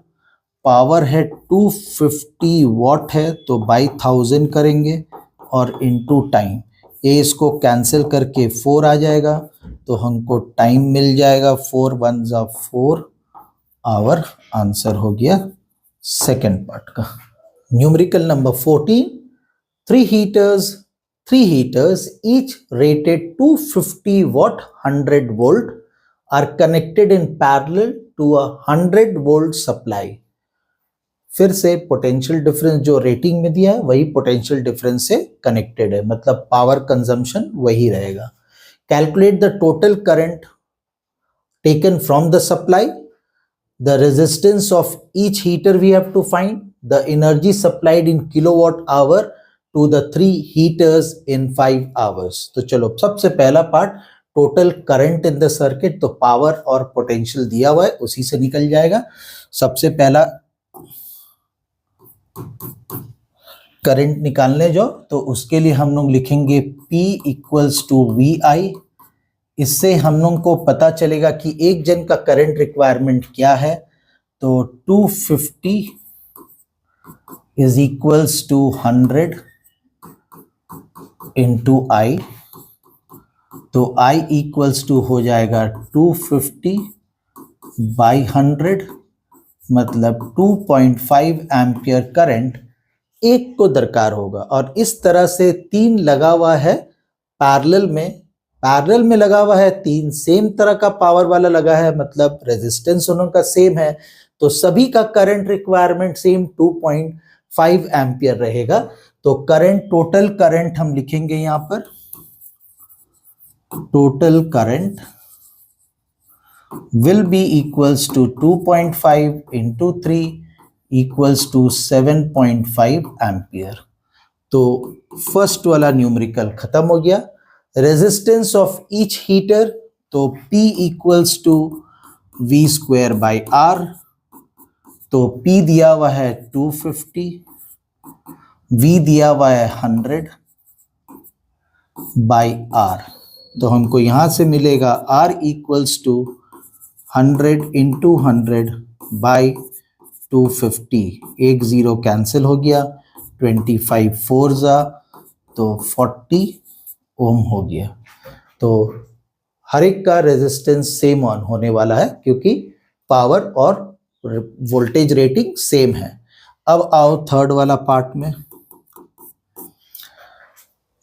पावर है 250 वॉट है तो बाई 1000 करेंगे और इनटू टाइम, ये इसको कैंसिल करके 4 आ जाएगा तो हमको टाइम मिल जाएगा 4 1 जा 4 आवर। आंसर हो गया सेकेंड पार्ट का। Numerical number 14, three heaters each rated 250 watt 100 volt are connected in parallel to a 100 volt supply। फिर से पोटेंशियल डिफरेंस जो रेटिंग में दिया है वही पोटेंशियल डिफरेंस से कनेक्टेड है, मतलब पावर कंजम्पशन वही रहेगा। Calculate the total current taken from the supply, the resistance of each heater we have to find, the energy supplied in kilowatt hour to the 3 heaters in 5 hours. तो चलो सबसे पहला part total current in the circuit, तो power और potential दिया हुआ है उसी से निकल जाएगा। सबसे पहला करंट निकालने जाओ तो उसके लिए हम लोग लिखेंगे P इक्वल्स टू VI। इससे हम लोग को पता चलेगा कि एक जन का करंट रिक्वायरमेंट क्या है, तो 250 is equals to 100 into I, तो I इक्वल्स टू हो जाएगा 250 बाई 100, मतलब 2.5 एम्पियर करंट एक को दरकार होगा। और इस तरह से 3 लगा हुआ है पैरेलल में लगा हुआ है, 3 सेम तरह का पावर वाला लगा है, मतलब रेजिस्टेंस दोनों का सेम है, तो सभी का करंट रिक्वायरमेंट सेम 2.5 एम्पियर रहेगा। तो करंट, टोटल करंट हम लिखेंगे यहां पर, total current will be equals to 2.5 into 3 equals to 7.5 ampere. तो फर्स्ट वाला न्यूमेरिकल खत्म हो गया। रेजिस्टेंस ऑफ ईच हीटर, तो P equals to V square by R, तो P दिया हुआ है 250, V दिया हुआ है 100 बाई R, तो हमको यहां से मिलेगा R equals to 100 into 100 by 250, एक जीरो कैंसिल हो गया, 25 4 जा तो 40 ओम हो गया। तो हर एक का रेजिस्टेंस सेम ऑन होने वाला है क्योंकि पावर और वोल्टेज रेटिंग सेम है। अब आओ थर्ड वाला पार्ट में,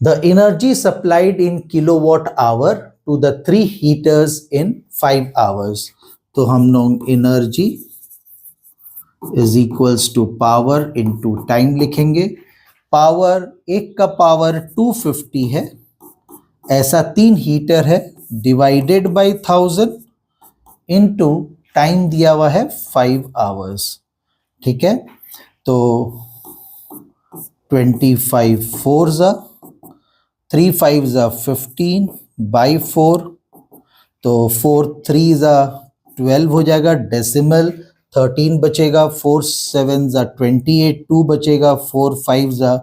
the energy supplied in kilowatt hour to the 3 heaters in 5 hours. तो हम लोग energy is equals to power into time लिखेंगे। पावर, एक का पावर 250 है, ऐसा 3 हीटर है, डिवाइडेड बाय 1000 इनटू टाइम दिया हुआ है 5 आवर्स, ठीक है। तो 25 4 जा, 3 5 जा 15 बाई 4, तो 4 3 जा 12 हो जाएगा, डेसिमल 13 बचेगा, 4 7 जा 28, 2 बचेगा, 4 5 जा,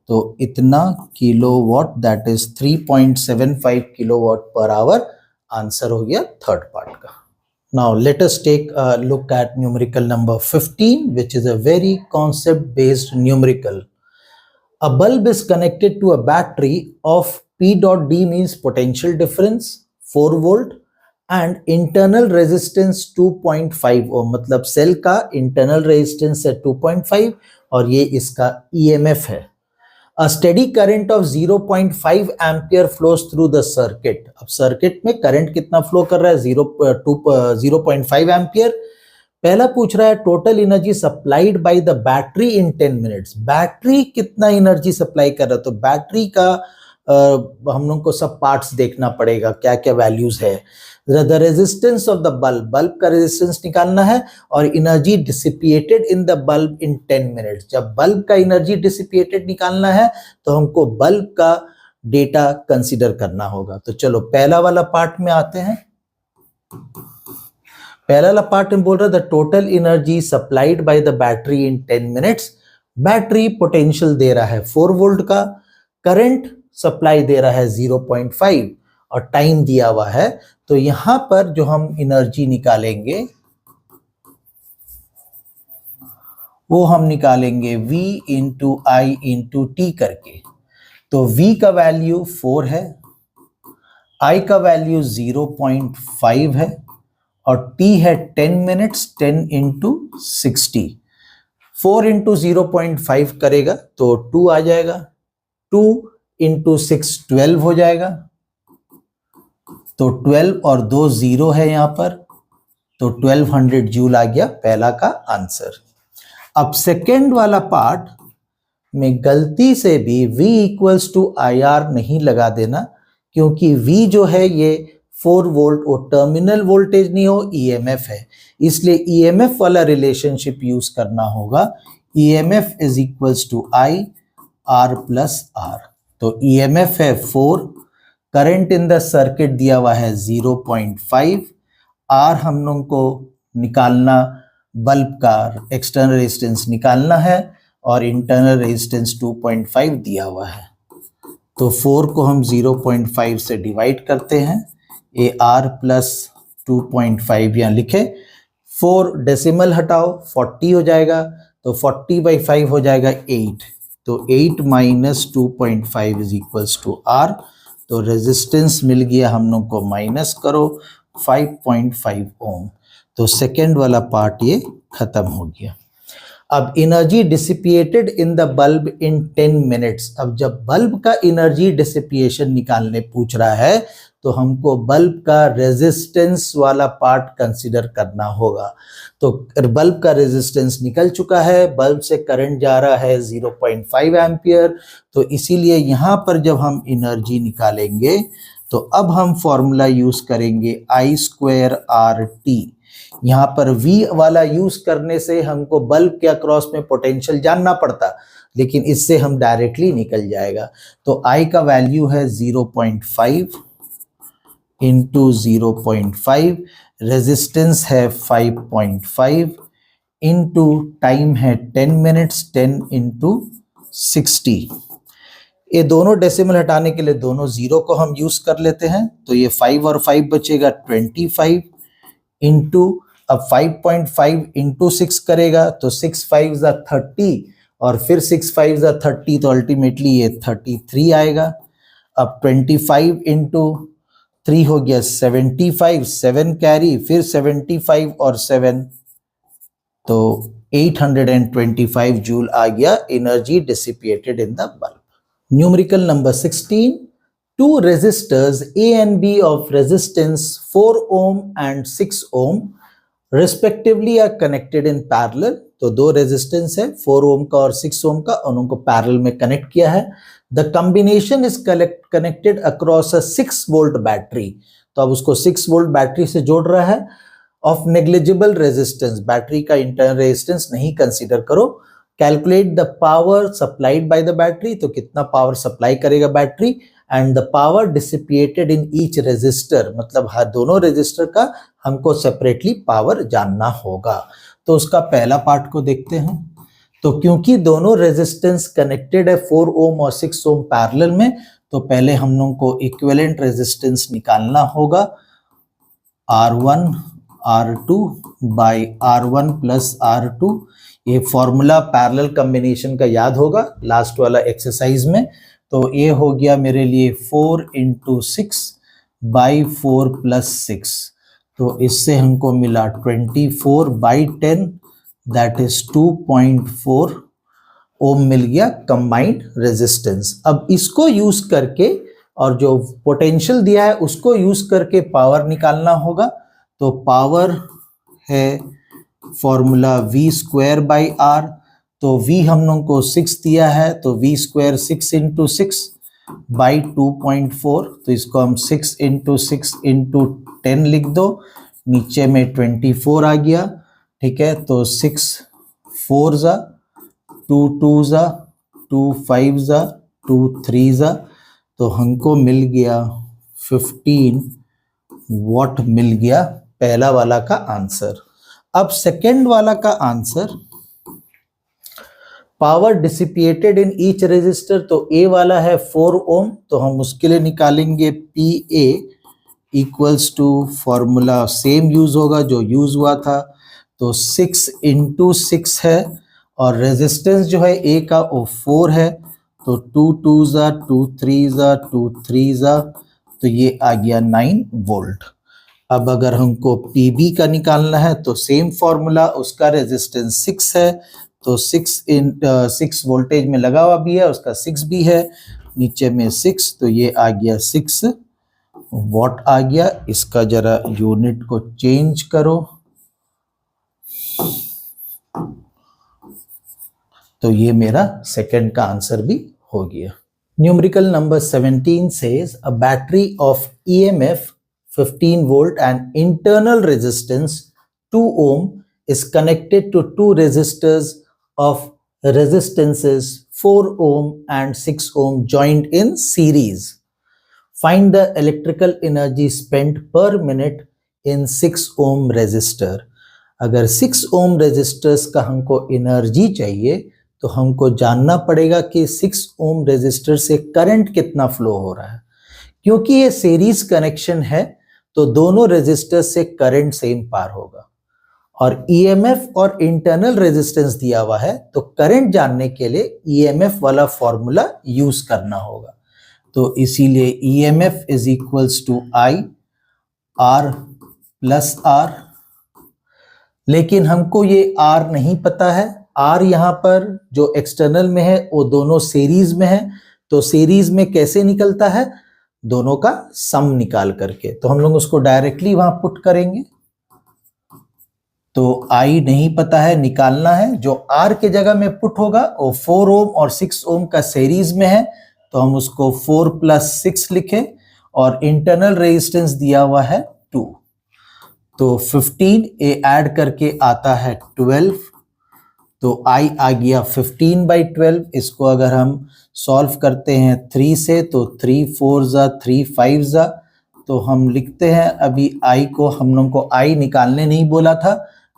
तो इतना kilowatt, that is 3.75 kilowatt per hour. Answer हो गया थर्ड पार्ट का। Now let us take a look at numerical number 15, which is a very concept based numerical. A bulb is connected to a battery of P dot D means potential difference 4 volt and internal resistance 2.5 ohm, मतलब cell का internal resistance है 2.5 और ये इसका EMF है। A steady current of 0.5 ampere flows through the circuit। अब circuit में current कितना फ्लो कर रहा है? 0.5 एम्पियर। पहला पूछ रहा है total energy supplied by the battery in 10 minutes. Battery कितना एनर्जी सप्लाई कर रहा है? तो बैटरी का हम लोग को सब पार्ट्स देखना पड़ेगा, क्या क्या वैल्यूज है। The resistance of the bulb, bulb का रेजिस्टेंस निकालना है, और energy dissipated in the bulb in 10 minutes. जब बल्ब का एनर्जी डिसिपिएटेड निकालना है तो हमको बल्ब का डेटा कंसीडर करना होगा। तो चलो पहला वाला पार्ट में आते हैं। पहला वाला पार्ट में बोल रहा है the total energy supplied by the battery in 10 minutes. Battery potential दे रहा है 4 वोल्ट का, करंट सप्लाई दे रहा है 0.5 और टाइम दिया हुआ है। तो यहां पर जो हम एनर्जी निकालेंगे वो हम निकालेंगे V into I into T करके। तो V का वैल्यू 4 है, I का वैल्यू 0.5 है और T है 10 मिनट्स, 10 इंटू 60। 4 इंटू 0.5 करेगा तो 2 आ जाएगा, 2 इंटू 6 12 हो जाएगा। तो 12 और 2 0 है यहां पर, तो 1200 जूल आ गया पहला का आंसर। अब सेकेंड वाला पार्ट में गलती से भी V इक्वल्स टू IR नहीं लगा देना, क्योंकि V जो है ये 4 वोल्ट वो टर्मिनल वोल्टेज नहीं हो, EMF है, इसलिए EMF वाला रिलेशनशिप यूज करना होगा। EMF is equals to I R plus R। तो EMF है 4, करंट इन द सर्किट दिया हुआ है 0.5, R हम लोग को निकालना, बल्ब का एक्सटर्नल रेजिस्टेंस निकालना है और इंटरनल रेजिस्टेंस 2.5 दिया हुआ है। तो 4 को हम 0.5 से डिवाइड करते हैं, ये R प्लस 2.5 यहाँ लिखे। 4 डेसिमल हटाओ 40 हो जाएगा, तो 40/5 हो जाएगा 8। तो 8 minus 2.5 is equals to R। तो रेजिस्टेंस मिल गया हम लोग को, माइनस करो 5.5 ओम। तो सेकेंड वाला पार्ट ये खत्म हो गया। अब energy dissipated in the bulb in 10 minutes. अब जब बल्ब का एनर्जी डिसिपिएशन निकालने पूछ रहा है तो हमको बल्ब का रेजिस्टेंस वाला पार्ट कंसीडर करना होगा। तो बल्ब का रेजिस्टेंस निकल चुका है, बल्ब से करंट जा रहा है 0.5 एम्पियर। तो इसीलिए यहाँ पर जब हम एनर्जी निकालेंगे तो अब हम फॉर्मूला यूज करेंगे I² RT। यहाँ पर V वाला यूज करने से हमको बल्ब के अक्रॉस में पोटेंशियल जानना पड़ता, लेकिन इससे हम डायरेक्टली निकल जाएगा। तो I का वैल्यू है 0.5 इंटू 0.5, रेजिस्टेंस है 5.5 इंटू टाइम है 10 मिनट्स, 10 इंटू 60। ये दोनों डेसिमल हटाने के लिए दोनों जीरो को हम यूज कर लेते हैं, तो ये 5 और 5 बचेगा 25 इंटू, अब 5.5 इंटू 6 करेगा तो 6 5 30 और फिर 6 5 30, तो अल्टीमेटली ये 33 आएगा। अब 25 इंटू 3 हो गया 75, 7 कैरी, फिर 75 और 7, तो 825 जूल आ गया energy dissipated in the bulb. Numerical number 16, two resistors A and B of resistance 4 ohm and 6 ohm respectively are connected in parallel। तो दो रेजिस्टेंस है 4 ओम का और 6 ओम का, उनको पैरेलल में कनेक्ट किया है। The combination is connected across a 6 volt battery. तो अब उसको 6 वोल्ट बैटरी से जोड़ रहा है। ऑफ नेग्लिजिबल रेजिस्टेंस, बैटरी का इंटरनल रेजिस्टेंस नहीं कंसीडर करो। Calculate the power supplied by the battery, तो कितना पावर सप्लाई करेगा battery, and the power dissipated in each resistor, मतलब हर दोनों रेजिस्टर का हमको सेपरेटली पावर जानना होगा। तो उसका पहला पार्ट को देखते हैं। तो क्योंकि दोनों रेजिस्टेंस कनेक्टेड है 4 ओम और 6 ओम पैरेलल में, तो पहले हम लोगों को इक्विवेलेंट रेजिस्टेंस निकालना होगा। R1 R2 by R1 plus R2। ये फॉर्मूला पैरेलल कॉम्बिनेशन का याद होगा लास्ट वाला एक्सरसाइज में। तो ये हो गया मेरे लिए 4 इंटू 6 बाई 4 प्लस 6। तो इससे हमको मिला 24 बाई 10, दैट इज 2.4 ओम मिल गया कंबाइंड रेजिस्टेंस। अब इसको यूज करके और जो पोटेंशियल दिया है उसको यूज करके पावर निकालना होगा। तो पावर है formula v square by R. तो v हम लोग को 6 दिया है, तो v स्क्वायर 6 इंटू 6 बाई 2.4। तो इसको हम 6 इंटू 6 इंटू 10 लिख दो, नीचे में 24 आ गया। ठीक है, तो 6 4 जा, 2 2 जा, 2 5 जा, 2 3 जा, तो हमको मिल गया 15 वॉट मिल गया पहला वाला का आंसर। अब सेकेंड वाला का answer, power dissipated in each resistor, तो ए वाला है 4 ओम, तो हम उसके लिए निकालेंगे PA equals to formula same use होगा जो यूज हुआ था। तो 6 इंटू 6 है और रेजिस्टेंस जो है ए का वो 4 है, तो 2 2 जा, 2 3 जा, 2 3 जा, तो ये आ गया 9 वोल्ट। अब अगर हमको PB का निकालना है तो सेम फॉर्मूला, उसका रेजिस्टेंस 6 है, तो 6 वोल्टेज में लगा हुआ भी है, उसका 6 भी है, नीचे में 6, तो ये आ गया 6 वॉट आ गया। इसका जरा यूनिट को चेंज करो, तो ये मेरा सेकंड का आंसर भी हो गया। Numerical number 17 says a battery of EMF 15 volt and internal resistance 2 ohm is connected to two resistors of resistances 4 ohm and 6 ohm joined in series. Find the electrical energy spent per minute in 6 ohm resistor. अगर 6 ohm resistors का हमको energy चाहिए तो हमको जानना पड़ेगा कि 6 ohm resistor से करंट कितना फ्लो हो रहा है। क्योंकि ये सीरीज कनेक्शन है तो दोनों रेजिस्टर से करंट सेम पार होगा, और ईएमएफ और इंटरनल रेजिस्टेंस दिया हुआ है, तो करंट जानने के लिए ईएमएफ वाला फॉर्मूला यूज करना होगा। तो इसीलिए EMF is equals to I R plus R, लेकिन हमको ये आर नहीं पता है। आर यहाँ पर जो एक्सटर्नल में है वो दोनों सीरीज में है, तो सीरीज में कैसे निकलता है, दोनों का सम निकाल करके, तो हम लोग उसको डायरेक्टली वहां पुट करेंगे। तो आई नहीं पता है, निकालना है, जो आर के जगह में पुट होगा वो 4 ओम और 6 ओम का सीरीज में है, तो हम उसको 4 प्लस 6 लिखे, और इंटरनल रेजिस्टेंस दिया हुआ है 2, तो 15 ए ऐड करके आता है 12, तो आई आ गया 15/12। इसको अगर हम सॉल्व करते हैं 3 से, तो 3 4 जा, 3 5 जा, तो हम लिखते हैं, अभी आई को हम लोग को आई निकालने नहीं बोला था,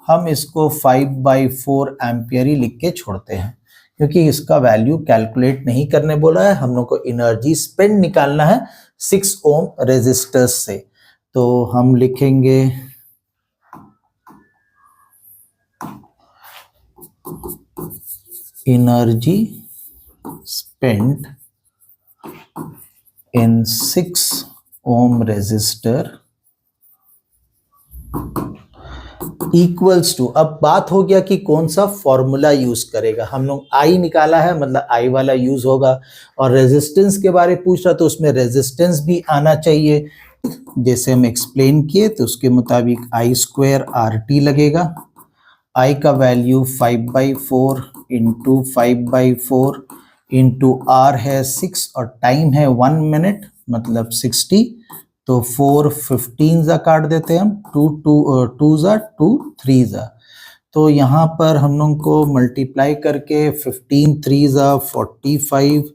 हम इसको 5/4 एम्पियर ही लिख के छोड़ते हैं, क्योंकि इसका वैल्यू कैलकुलेट नहीं करने बोला है, हम लोग को एनर्जी स्पेंड निकालना है 6 ओम रेजिस्टर्स से। तो हम लिखेंगे energy spent in 6 ohm resistor equals to, अब बात हो गया कि कौन सा फॉर्मूला यूज करेगा। हम लोग आई निकाला है, मतलब आई वाला यूज होगा, और रेजिस्टेंस के बारे में पूछ रहा तो उसमें रेजिस्टेंस भी आना चाहिए, जैसे हम एक्सप्लेन किए, तो उसके मुताबिक आई स्क्वायर RT लगेगा। आई का वैल्यू 5/4 इंटू 5/4 इंटू आर है 6 और टाइम है 1 मिनट, मतलब 60, तो 4 15 जा काट देते हैं हम, 2 जा 2 3 जा, तो यहाँ पर हम लोग को मल्टीप्लाई करके 15 3 जा 45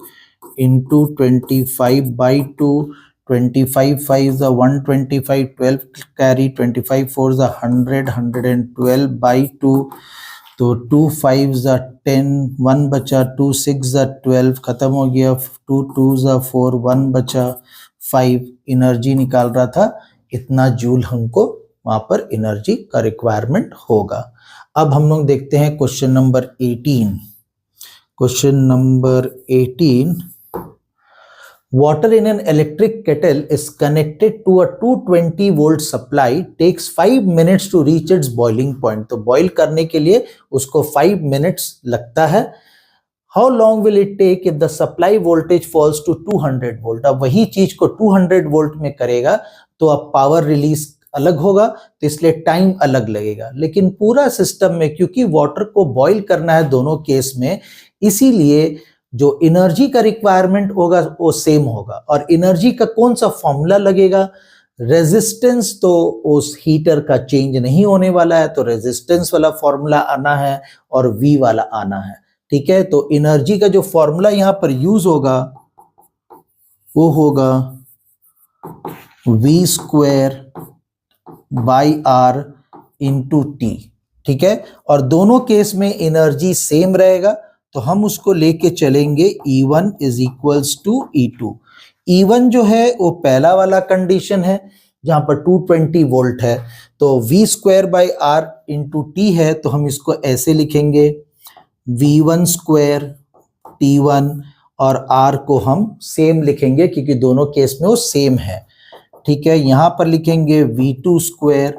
इंटू 25/2, 25 5 जा 125, 12 कैरी, 25 4 जा 100, 112/2, तो 2 5 जा 10, 1 बचा, 2 6 जा 12, खत्म हो गया, 2 2 जा 4, 1 बचा 5, एनर्जी निकाल रहा था, इतना जूल हमको वहां पर एनर्जी का रिक्वायरमेंट होगा। अब हम लोग देखते हैं question number 18। Question number 18, water in an electric kettle is connected to a 220 volt supply, takes 5 minutes to reach its boiling point। तो बॉईल करने के लिए उसको 5 मिनट्स लगता है। How long will it take if the supply voltage falls to 200 volt. अब वही चीज को 200 वोल्ट में करेगा तो अब पावर रिलीज अलग होगा, तो इसलिए टाइम अलग लगेगा। लेकिन पूरा सिस्टम में क्योंकि वाटर को बॉईल करना है दोनों केस में, इसीलिए जो एनर्जी का रिक्वायरमेंट होगा वो सेम होगा। और एनर्जी का कौन सा फॉर्मूला लगेगा? रेजिस्टेंस तो उस हीटर का चेंज नहीं होने वाला है, तो रेजिस्टेंस वाला फॉर्मूला आना है और V वाला आना है। ठीक है, तो एनर्जी का जो फॉर्मूला यहां पर यूज होगा वो होगा V² by R into T। ठीक है, और दोनों केस में एनर्जी सेम रहेगा, तो हम उसको लेके चलेंगे E1 is equals to E2। E1 जो है वो पहला वाला कंडीशन है जहां पर 220 वोल्ट है, तो V² by R into T है, तो हम इसको ऐसे लिखेंगे V1² T1, और R को हम सेम लिखेंगे क्योंकि दोनों केस में वो सेम है। ठीक है, यहां पर लिखेंगे V2²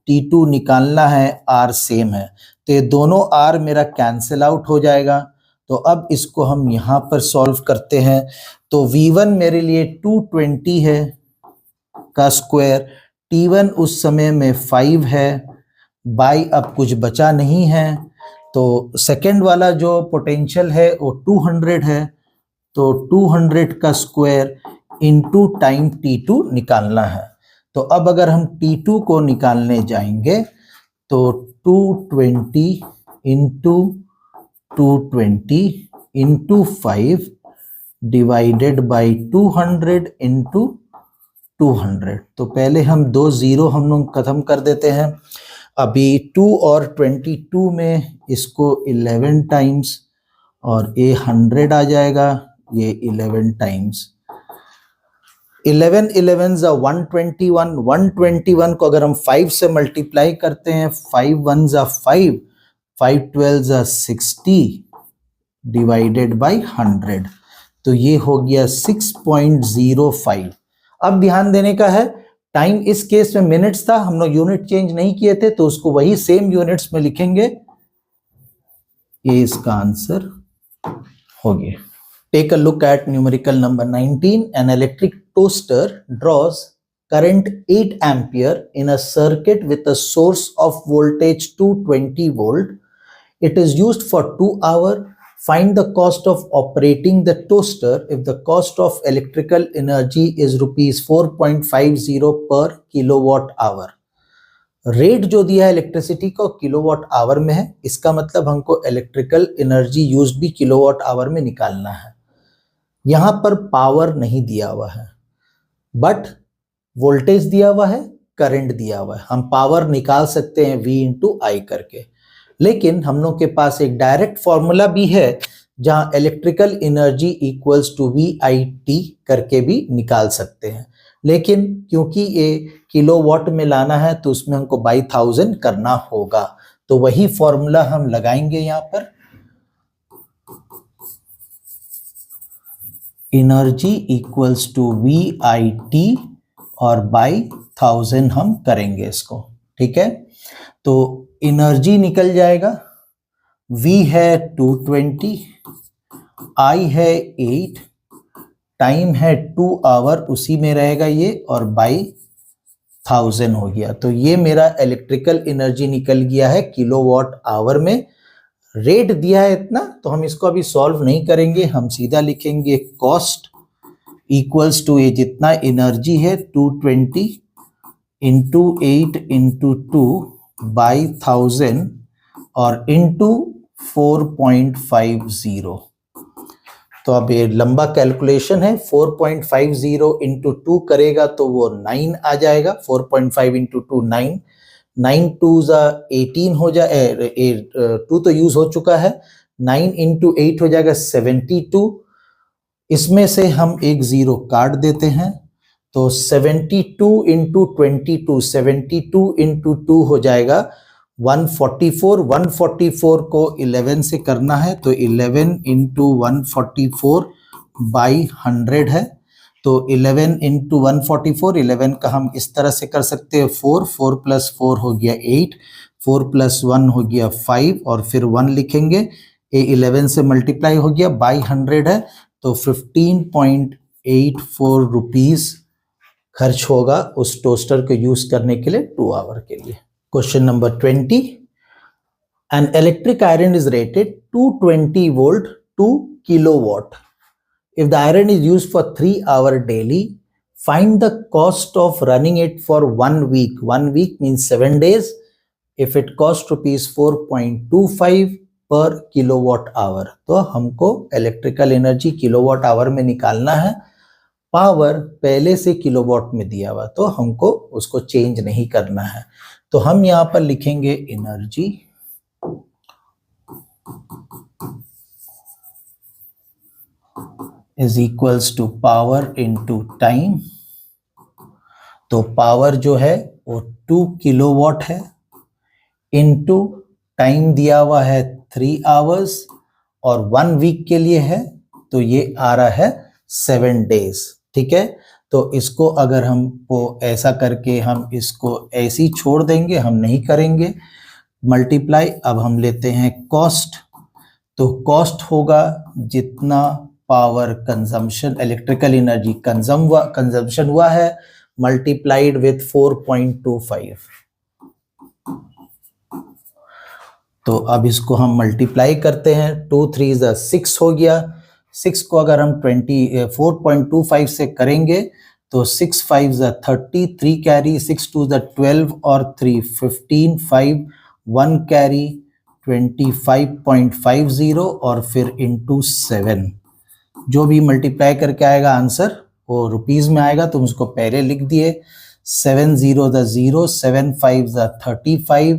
T2 निकालना है, R सेम है, तो ये दोनों R मेरा कैंसिल आउट हो जाएगा। तो अब इसको हम यहां पर सॉल्व करते हैं, तो V1 मेरे लिए 220 है का स्क्वायर, T1 उस समय में 5 है, बाई अब कुछ बचा नहीं है, तो सेकेंड वाला जो पोटेंशियल है वो 200 है, तो 200 का स्क्वायर इंटू टाइम T2 निकालना है। तो अब अगर हम T2 को निकालने जाएंगे तो 220 into 220 into 5 divided by 200 into 200। तो पहले हम दो जीरो हम लोग खत्म कर देते हैं। अभी 2 और 22 में इसको 11 टाइम्स, और ये 100 आ जाएगा, ये 11 टाइम्स 11 11 ज़ा 121, 121 को अगर हम 5 से मल्टीप्लाई करते हैं, 5 1 ज़ा 5, 5 12 ज़ा 60 डिवाइडेड बाई 100, तो ये हो गया 6.05। अब ध्यान देने का है, टाइम इस केस में मिनट्स था, हम लोग यूनिट चेंज नहीं किए थे, तो उसको वही सेम यूनिट्स में लिखेंगे। ये इसका आंसर हो गया। Take a look at numerical number 19. An electric toaster draws current 8 ampere in a circuit with a source of voltage 220 volt. It is used for 2 hours. Find the cost of operating the toaster if the cost of electrical energy is rupees 4.50 per kilowatt hour. Rate जो दिया है electricity को kilowatt hour में है, इसका मतलब हमको electrical energy use भी किलोवाट आवर में निकालना है। यहां पर पावर नहीं दिया हुआ है, बट वोल्टेज दिया हुआ है, करंट दिया हुआ है। हम पावर निकाल सकते हैं V इंटू आई करके, लेकिन हम लोग के पास एक डायरेक्ट फॉर्मूला भी है जहां electrical energy equals to VIT करके भी निकाल सकते हैं, लेकिन क्योंकि ये किलोवाट में लाना है तो उसमें हमको बाई 1000 करना होगा, तो वही फॉर्मूला हम लगाएंगे यहां पर। एनर्जी इक्वल्स टू VIT और बाई 1000 हम करेंगे इसको। ठीक है, तो एनर्जी निकल जाएगा, V है 220, I है 8, टाइम है 2 आवर, उसी में रहेगा ये, और बाई 1000 हो गया। तो ये मेरा इलेक्ट्रिकल एनर्जी निकल गया है किलोवाट आवर में। रेट दिया है इतना, तो हम इसको अभी सॉल्व नहीं करेंगे, हम सीधा लिखेंगे कॉस्ट इक्वल्स टू ये जितना एनर्जी है 220 इंटू 8 इंटू 2 बाई 1000 और इंटू 4.50। तो अब ये लंबा कैलकुलेशन है, 4.50 इंटू 2 करेगा तो वो 9 आ जाएगा। 4.5 इंटू 2 9, 9 2 ज़ा 18 हो जाए, 2 तो यूज हो चुका है, 9 इंटू 8 हो जाएगा 72। इसमें से हम एक जीरो काट देते हैं, तो 72 इंटू 22, 72 इंटू 2 हो जाएगा 144। 144 को 11 से करना है, तो 11 इंटू 144 बाई 100 है, तो 11 इंटू 144, 11 का हम इस तरह से कर सकते हैं 4, 4 प्लस 4 हो गया 8, 4 प्लस 1 हो गया 5, और फिर 1 लिखेंगे, ये 11 से मल्टीप्लाई हो गया, बाई 100 है तो 15.84 रुपीज खर्च होगा उस टोस्टर को यूज करने के लिए 2 आवर के लिए। Question number 20, an electric iron is rated 220 volt 2 kilowatt. If the iron is used for 3 hours daily, find the cost of running it for 1 week. 1 week means 7 days. If it costs rupees 4.25 per kilowatt hour, तो हमको electrical energy kilowatt hour में निकालना है। Power पहले से kilowatt में दिया हुआ तो हमको उसको चेंज नहीं करना है, तो हम यहाँ पर लिखेंगे energy is equals to power into time. तो पावर जो है वो 2 किलोवाट है, इनटू टाइम दिया हुआ है 3 आवर्स और 1 वीक के लिए है तो ये आ रहा है 7 डेज। ठीक है, तो इसको अगर हमको ऐसा करके हम इसको ऐसे ही छोड़ देंगे, हम नहीं करेंगे मल्टीप्लाई। अब हम लेते हैं कॉस्ट, तो कॉस्ट होगा जितना power consumption electrical energy consumption हुआ है मल्टीप्लाइड विथ 4.25। तो अब इसको हम मल्टीप्लाई करते हैं, 2 3 6 हो गया। 6 को अगर हम 4.25 से करेंगे तो 6 5 30, 3 कैरी, 6 2 12 और 3 15, 5 1 कैरी 25.50 और फिर इंटू 7। जो भी मल्टीप्लाई करके आएगा आंसर वो रुपीज में आएगा, तो उसको पहले लिख दिए। 7 0 0, 7 5 35,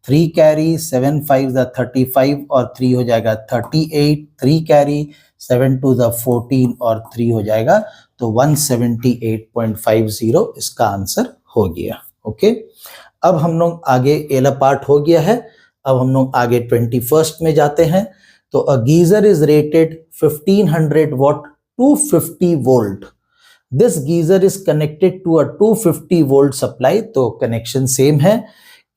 3 कैरी 7 5 35 और 3 हो जाएगा 38, 3 कैरी 7 2 14 और 3 हो जाएगा, तो 178.50 इसका आंसर हो गया। ओके, अब हम लोग आगे एला पार्ट हो गया है। अब हम लोग आगे 21st में जाते हैं। तो अ geyser is rated 1500 watt 250 volt. This geyser is connected to a 250 volt supply, तो कनेक्शन सेम है।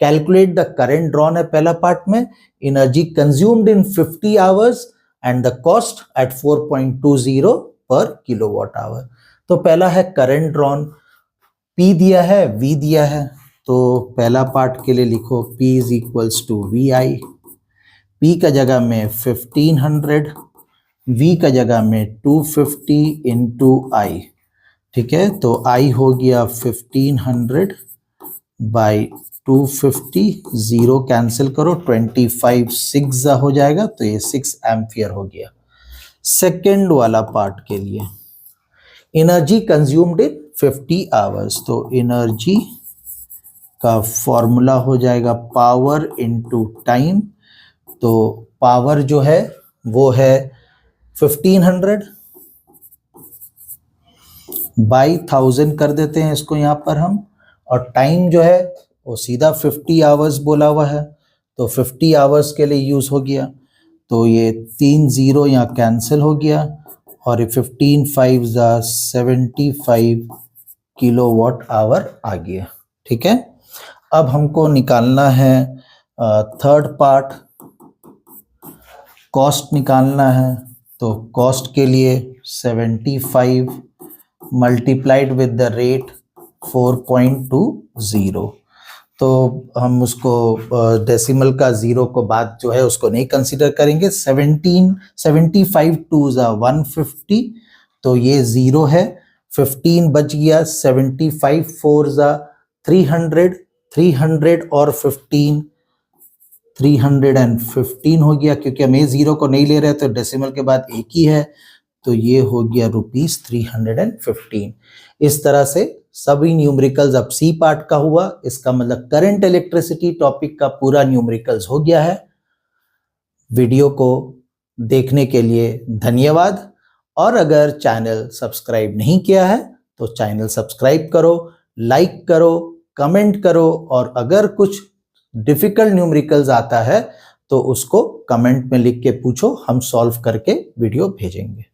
कैलकुलेट द करंट ड्रॉन है पहला पार्ट में, energy consumed in 50 hours and the cost at 4.20 पर किलोवाट आवर। तो पहला है करंट ड्रॉन, P दिया है, V दिया है, तो पहला पार्ट के लिए लिखो P is equals to VI। P का जगह में 1500, V का जगह में 250 इंटू I। ठीक है, तो I हो गया 1500 बाई 250, 0 कैंसिल करो, 25 6 हो जाएगा, तो ये 6 एम्पियर हो गया। सेकेंड वाला पार्ट के लिए एनर्जी कंज्यूम्ड इन 50 आवर्स, तो एनर्जी का फॉर्मूला हो जाएगा पावर इनटू टाइम। तो पावर जो है वो है 1500 बाई 1000 कर देते हैं इसको यहाँ पर हम, और टाइम जो है वो सीधा 50 आवर्स बोला हुआ है, तो 50 आवर्स के लिए यूज हो गया, तो ये 3 0 यहाँ कैंसिल हो गया और ये 15 5 75 किलोवाट आवर आ गया। ठीक है, अब हमको निकालना है थर्ड पार्ट, कॉस्ट निकालना है। तो कॉस्ट के लिए 75 मल्टीप्लाइड विद द रेट 4.20, तो हम उसको डेसिमल का 0 को बाद जो है उसको नहीं कंसीडर करेंगे। 75 2 150, तो ये 0 है, 15 बच गया, 75 4 300 और 15 315 हो गया, क्योंकि हम ये 0 को नहीं ले रहे तो डेसिमल के बाद एक ही है, तो ये हो गया रुपीस 315। इस तरह से सभी न्यूमेरिकल्स अब सी पार्ट का हुआ, इसका मतलब करंट इलेक्ट्रिसिटी टॉपिक का पूरा न्यूमेरिकल्स हो गया है। वीडियो को देखने के लिए धन्यवाद, और अगर चैनल सब्सक्राइब नहीं किया है तो चैनल सब्सक्राइब करो, लाइक करो, कमेंट करो, और अगर कुछ डिफिकल्ट न्यूमेरिकल्स आता है तो उसको कमेंट में लिख के पूछो, हम सॉल्व करके वीडियो भेजेंगे।